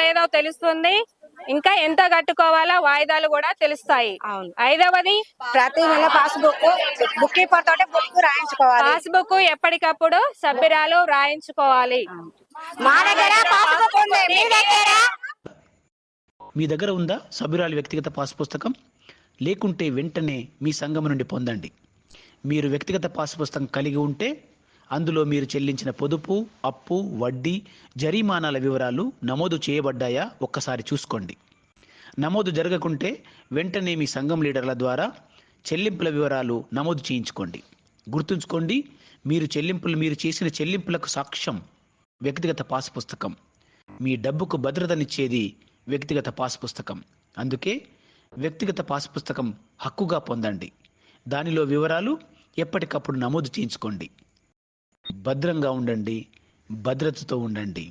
లేదో తెలుస్తుంది. ఇంకా ఎంత కట్టుకోవాలో వాయిదాలు కూడా తెలుస్తాయి. ఐదవది ప్రతి నెల పాస్బుక్ బుక్ కీపర్ తోటి బుక్ రాయించుకోవాలి. పాస్బుక్ ఎప్పటికప్పుడు సభ్యురాలు రాయించుకోవాలి. మా దగ్గర పాస్బుక్ ఉంది, మీ దగ్గర? మీ దగ్గర ఉందా సభ్యురాలి వ్యక్తిగత పాస్ పుస్తకం? లేకుంటే వెంటనే మీ సంఘం నుండి పొందండి. మీరు వ్యక్తిగత పాస్ పుస్తకం కలిగి ఉంటే అందులో మీరు చెల్లించిన పొదుపు, అప్పు, వడ్డీ, జరిమానాల వివరాలు నమోదు చేయబడ్డాయా ఒక్కసారి చూసుకోండి. నమోదు జరగకుంటే వెంటనే మీ సంఘం లీడర్ల ద్వారా చెల్లింపుల వివరాలు నమోదు చేయించుకోండి. గుర్తుంచుకోండి, మీరు చేసిన చెల్లింపులకు సాక్ష్యం వ్యక్తిగత పాస్ పుస్తకం. మీ డబ్బుకు భద్రతనిచ్చేది వ్యక్తిగత పాస్ పుస్తకం. అందుకే వ్యక్తిగత పాస్ పుస్తకం హక్కుగా పొందండి. దానిలో వివరాలు ఎప్పటికప్పుడు నమోదు చేయించుకోండి. భద్రంగా ఉండండి, భద్రతతో ఉండండి.